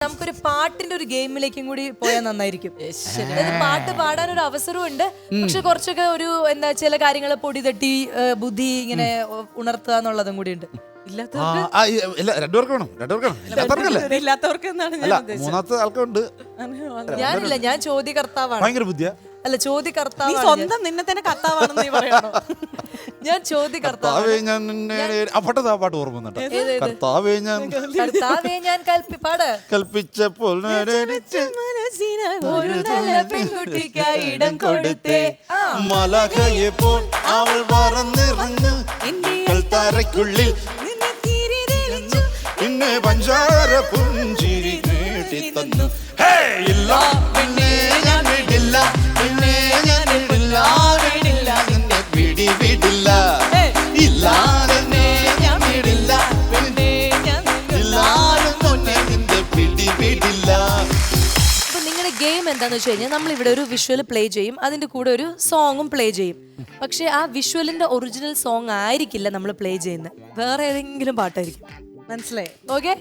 നമുക്കൊരു പാട്ടിന്റെ ഒരു ഗെയിമിലേക്കും കൂടി പോയാൽ നന്നായിരിക്കും. പാട്ട് പാടാനൊരു അവസരമുണ്ട്, പക്ഷെ കുറച്ചൊക്കെ ഒരു എന്താ ചില കാര്യങ്ങൾ പൊടി തട്ടി ബുദ്ധി ഇങ്ങനെ ഉണർത്തുക എന്നുള്ളതും കൂടി ഉണ്ട്. ഞാനില്ല, ഞാൻ ചോദ്യകർത്താവാണ്. ഭയങ്കര ബുദ്ധിയാ. അല്ല, ചോദ്യകർത്താവ് സ്വന്തം നിന്നെ തന്നെ കർത്താവാണെന്ന് നീ പറയണോ? ഞാൻ ചോദ്യകർത്താവ്. കർത്താവേ ഞാൻ കൽപ്പിച്ചപ്പോൾ ഇടം കൊടുത്തേ മലകയെപ്പോൾ അവൾ പറന്നിറങ്ങ് കൽത്താരയ്ക്കുള്ളിൽ പിന്നെ പഞ്ചാര പുഞ്ചിരി നീട്ടി തന്നു. ഇല്ല പിന്നെ ഞാൻ വിടില്ല, പിന്നെ ഞാൻ വിടില്ല, വിടില്ല നിന്നെ പിടി വിടില്ല, ഇല്ലാതെ ഞാൻ വിടില്ല, പിന്നെ ഞാൻ ഇല്ലാതെ നിന്റെ പിടി വിടില്ല. അപ്പൊ നിങ്ങളുടെ ഗെയിം എന്താന്ന് വെച്ച് കഴിഞ്ഞാൽ നമ്മൾ ഇവിടെ ഒരു വിഷ്വൽ പ്ലേ ചെയ്യും, അതിന്റെ കൂടെ ഒരു സോങ്ങും പ്ലേ ചെയ്യും. പക്ഷെ ആ വിഷ്വലിന്റെ ഒറിജിനൽ സോങ് ആയിരിക്കില്ല നമ്മൾ പ്ലേ ചെയ്യുന്നത്, വേറെ ഏതെങ്കിലും പാട്ടായിരിക്കും. മനസ്സിലായി? ഓക്കെ.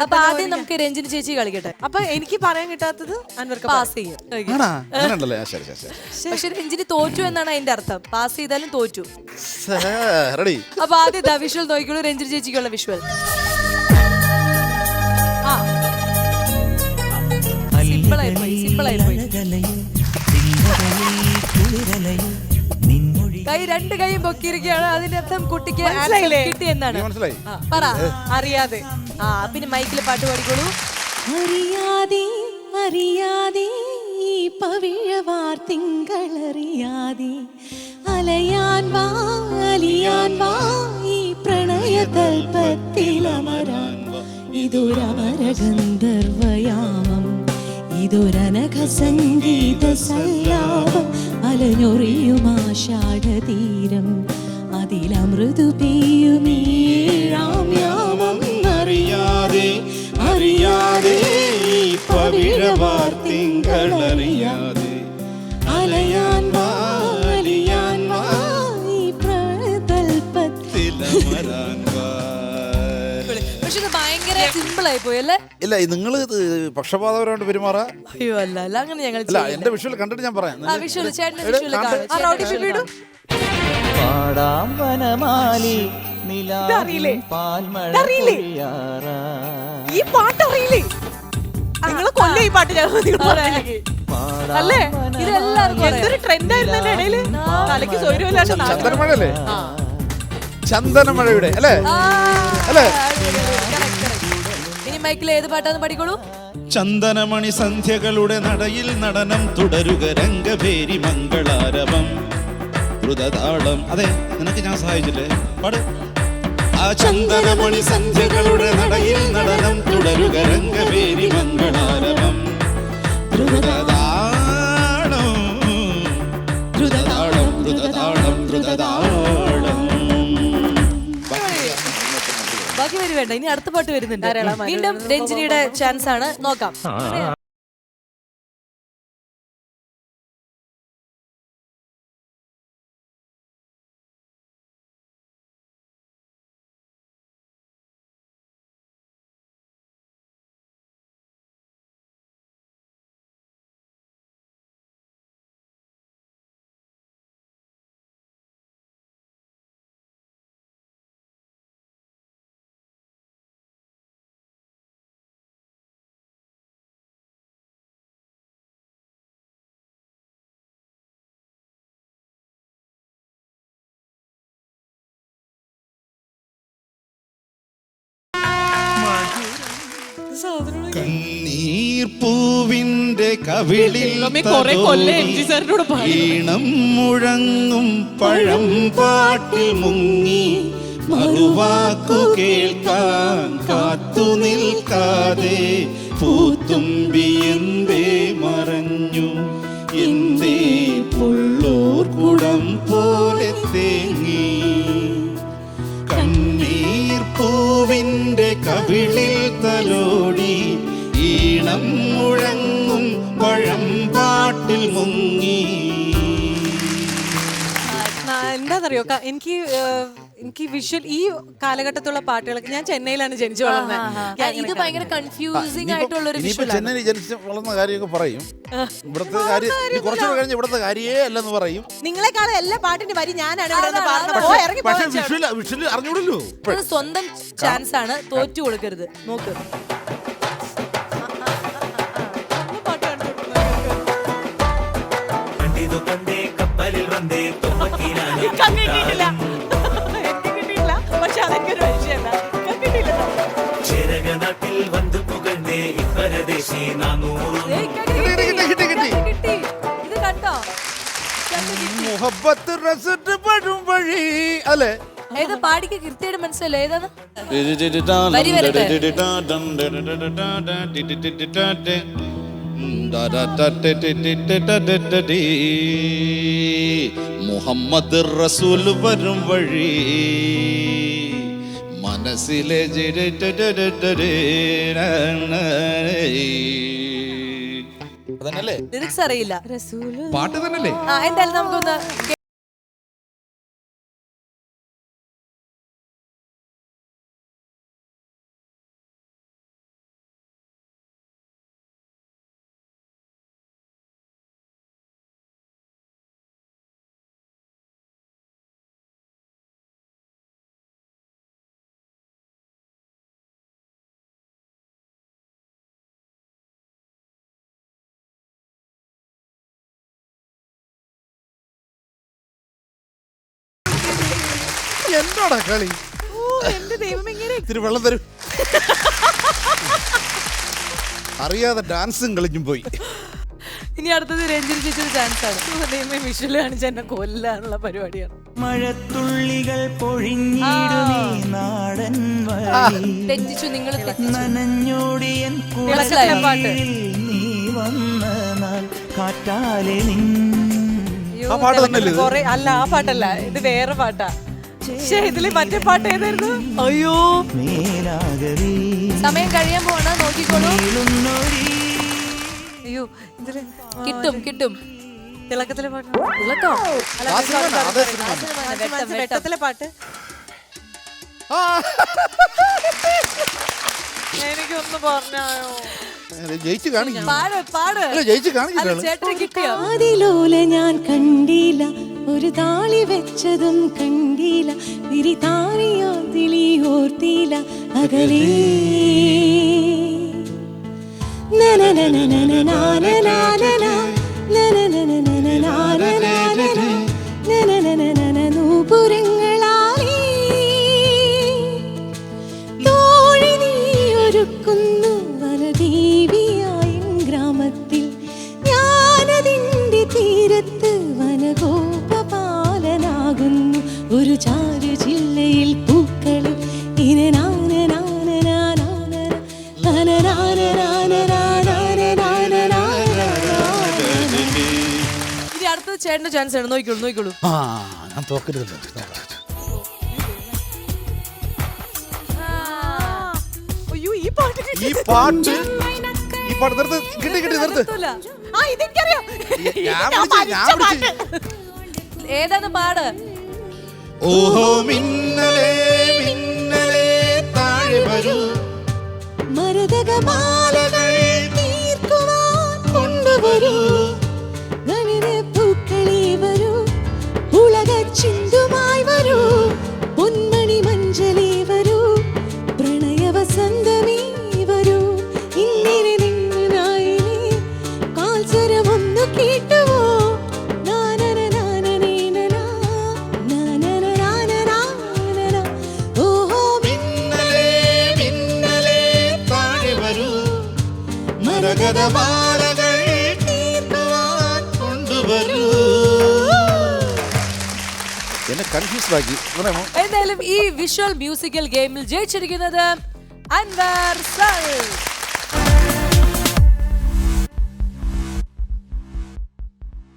അപ്പൊ ആദ്യം നമുക്ക് രഞ്ജിനി ചേച്ചി കളിക്കട്ടെ. അപ്പൊ എനിക്ക് പറയാൻ കിട്ടാത്തത് അൻവർക്ക് പാസ് ചെയ്യും. പക്ഷെ രഞ്ജിനി തോറ്റു എന്നാണ് അതിന്റെ അർത്ഥം. പാസ് ചെയ്താലും തോറ്റു. അപ്പൊ ആദ്യം വിഷ്വൽ നോക്കിക്കോളൂ, രഞ്ജിനി ചേച്ചിക്കുള്ള വിഷ്വൽ. കൈ രണ്ട് കൈയും പൊക്കിയിരിക്കുകയാണ്. അതിന്റെ അർത്ഥം കുട്ടിക്ക് കിട്ടി എന്നാണ്. പറ. അറിയാതെ. പിന്നെ മൈക്കിൽ പാട്ട് പാടിക്കോളൂ. അറിയാതെ അറിയാതെ ഈ പവിഴവാർ തിങ്കളറിയാതെ അലയാൻ വാ അലിയാൻ വാ ഈ പ്രണയതൽപത്തിലമരാൻ ഇതൊരമരഗന്ധർവയാമം ഇതൊരനഘ സംഗീത സല്ലാപം അലഞ്ഞൊറിയുമാഷാഢതീരം അതിലമൃദു പെയ്യുമീഴാം യാമം അറിയാതെ അറിയാതെ ഈ പവിഴവാർ തിങ്കളറിയാതെ അലയാൻ വാ അലിയാൻ വാ ഈ പ്രണയതൽപത്തിലമരാൻ വാ. പക്ഷെ ഇത് ഭയങ്കര സിമ്പിൾ ആയി പോയി അല്ലേ? ഇല്ല, നിങ്ങള് പക്ഷപാതപരമായിട്ട് പെരുമാറാ. അയ്യോ അല്ല അല്ല, അങ്ങനെ ഞങ്ങൾ അല്ല, എന്റെ വിഷ്വൽ കണ്ടിട്ട് ഞാൻ പറയാം. വിഷ്വൽ ചേട്ടന്റെ വിഷ്വൽ ഈ പാട്ട് അറിയില്ലേ? നിങ്ങള് കൊല്ലം ഈ പാട്ട് അല്ലേ? ഇതെല്ലാവർക്കും എന്തൊരു ട്രെൻഡായിരുന്നു എന്റെ ഇടയില്. തലയ്ക്ക് സൗകര്യമില്ലാത്ത ചന്ദനമഴയല്ലേ? ചന്ദനമഴയുടെ അല്ലേ? അല്ലേ? ഇനി മൈക്കിൽ ഏത് പാട്ടാന്ന് പഠിക്കോളൂ. ചന്ദനമണി സന്ധ്യകളുടെ നടയിൽ നടനം തുടരുക രംഗഭേരി മംഗളാരവം ദ്രുതതാളം. അതെ, നിനക്ക് ഞാൻ സഹായിച്ചില്ലേ? പാട്. ആ ചന്ദനമണി സന്ധ്യകളുടെ നടയിൽ നടനം തുടരുക രംഗഭേരി മംഗളാരവം ദ്രുതതാളം ദ്രുതതാളം ദ്രുതതാളം ദ്രുതതാളം. ബാക്കി വരി വേണ്ട, ഇനി അടുത്ത പാട്ട് വരുന്നുണ്ട്. വീണ്ടും രഞ്ജിനിയുടെ ചാൻസ് ആണ്, നോക്കാം. കണ്ണീർ പൂവിന്റെ കവിളിൽ ഈണം മുഴങ്ങും പഴം പാട്ടിൽ മുങ്ങി മറുവാക്കു കേൾക്കാൻ കാത്തു നിൽക്കാതെ പൂത്തുമ്പി എന്തേ മറഞ്ഞു എന്തേ പുള്ളൂർ കുടം പോലെ തേങ്ങി. കണ്ണീർ പൂവിന്റെ കവിളിൽ തലോടി ഈണം മുഴങ്ങും പഴം പാട്ടിൽ മുങ്ങി. എന്താന്നറിയോ, എനിക്ക് എനിക്ക് ഈ വിഷ്വൽ ഈ കാലഘട്ടത്തുള്ള പാട്ടുകളൊക്കെ ഞാൻ ചെന്നൈയിലാണ് ജനിച്ചു വളർന്നത്. ഇത് ഭയങ്കര കൺഫ്യൂസിംഗ് ആയിട്ടുള്ള ഒരു ഇനിയിപ്പോ വിഷ്വലാണ്. ചെന്നൈയിൽ ജനിച്ച് വളർന്ന കാര്യമൊക്കെ പറയും. ഇവിടുത്തെ കാര്യം കുറച്ചുകൂടെ കഴിഞ്ഞ് ഇവിടുത്തെ കാര്യേ അല്ലെന്ന് പറയും. നിങ്ങളെക്കാളും എല്ലാ പാട്ടിന്റെ വരി ഞാനാണ് ഇവിടെ നിന്ന് പാടുന്നത്. ഓ, ഇറങ്ങി പക്ഷെ പോവാൻ വിഷ്വൽ അറിഞ്ഞൂടല്ലോ. ഇത് സ്വന്തം ചാൻസ് ആണ്, തോറ്റു കൊടുക്കരുത്. നോക്ക്, കിട്ടിയിട്ടില്ല. എനിക്ക് കിട്ടിയില്ല. പക്ഷെ അതൊക്കെ ഒരു വിഷയമല്ല. കിട്ടിയില്ല. കിട്ടി. ഇത് കണ്ടോ? മുഹബത്ത് റസറ്റ് പഴും വഴി അല്ലേ? ഏത് പാടിക്ക് കൃത്യമായിട്ട് മനസ്സിലല്ലോ ഏതാണ് വരി വരട്ടെ. മുഹമ്മദ് റസൂൽ വരും വഴി മനസ്സിലെ അതന്നല്ലേ ലിറിക്സ് അറിയില്ല. പാട്ട് തന്നെയല്ലേ? എന്തായാലും നമുക്കൊന്ന് എന്നോടാ കളി. എന്റെ ദൈവം ഇങ്ങനെ ഇത്തിരി വെള്ളം തരും. അറിയാതെ ഡാൻസും കളിക്കും പോയി. ഇനി അടുത്തത് രഞ്ജിനി ചേച്ചിയുടെ ചാൻസ് ആണ്. ദൈവമേ വിഷ്വൽ കാണിച്ച് എന്നെ കൊല്ലാനുള്ള പരിപാടിയാണ്. മഴത്തുള്ളികൾ പൊഴിഞ്ഞിടുമീ നാടൻ വഴി തെറ്റിച്ചു, നിങ്ങൾ നനഞ്ഞോടിയൻ മനസ്സിലായോ? കുളത്തിൽ നീ വന്ന നാൾ കാറ്റാലെ നിൻ ആ പാട്ട് തന്നെയല്ലേ ഇത്? കൊറേ അല്ല, ആ പാട്ടല്ല, ഇത് വേറെ പാട്ടാ. പക്ഷേ ഇതില് മറ്റേ പാട്ട് ഏതായിരുന്നു? അയ്യോ, മേലാകവി സമയം കഴിയാൻ പോണ നോക്കിക്കോളൂ. അയ്യോ, ഇതില് കിട്ടും കിട്ടും. തിളക്കത്തിലെ പാട്ട്. തിളക്കോ? അല്ല, ആ സിനിമ sorry, അതേ sorry, സിനിമ sorry. തന്നെ. മനസ്സിലായി, വെട്ടത്തിലെ പാട്ട്. ആ. എനിക്കൊന്ന് പറഞ്ഞായോ? ജയിച്ച് കാണിക്കും. പാട് പാട്. അല്ല, ജയിച്ച് അല്ല, കാണിക്കില്ല. ചേട്ടന് കിട്ടിയോ? ആദിലോല ഞാൻ കണ്ടില്ല, ഒരു താളി വെച്ചതും കണ്ടില്ല, വിരിതാരിയാതിലി ഓർത്തില്ല അകലേ. നൂപുരങ്ങളാലേ തോഴി നീ ഒരുക്കുന്നു വനദേവിയായ ഗ്രാമത്തിൽ, ഞാനതിൻ്റെ തീരത്ത് വനഗോപപാലനാകുന്നു. ഒരു ചാരു ജില്ലയിൽ പൂക്കളും ഇനി അടുത്തത് ചേട്ടന്റെ ചാൻസ് ആണ്. നോക്കിക്കോളൂ നോക്കിക്കോളൂ. ആ, ഞാൻ തോക്കരുതല്ലോ. അയ്യോ, ഈ പാട്ട് ഈ പാട്ട് നിർത്ത്. കിട്ടി നിർത്ത്. നിർത്തൂല. ആ, ഇതെനിക്കറിയാം. ഞാൻ ഞാൻ വിളിച്ച് പാട്ട്. ഏതാണ് പാട്? ഓഹോ മിന്നലേ മിന്നലേ താഴെ വരൂ മരതകമാലകൾ തീർക്കുവാൻ കൊണ്ടുവരൂ, പൂക്കളെ വരൂ, ഉലകച്ചിന്തുമായി വരൂ, പൊന്മണി മഞ്ചലേ വരൂ, പ്രണയവസന്തമേ വരൂ, ഇങ്ങനെ നിന്നായിലേ കാൽസ്വരമൊന്നു കേട്ടുവോ. ഓഹോ മിന്നലേ മിന്നലേ താഴെ വരൂ മരകതമാലകൾ തീർക്കുവാൻ കൊണ്ടുവരൂ. എന്നെ കൺഫ്യൂസ്ഡ് ആക്കി. എന്തായാലും ഈ വിഷ്വൽ മ്യൂസിക്കൽ ഗെയിമിൽ ജയിച്ചിരിക്കുന്നത് അൻവർ സൽ.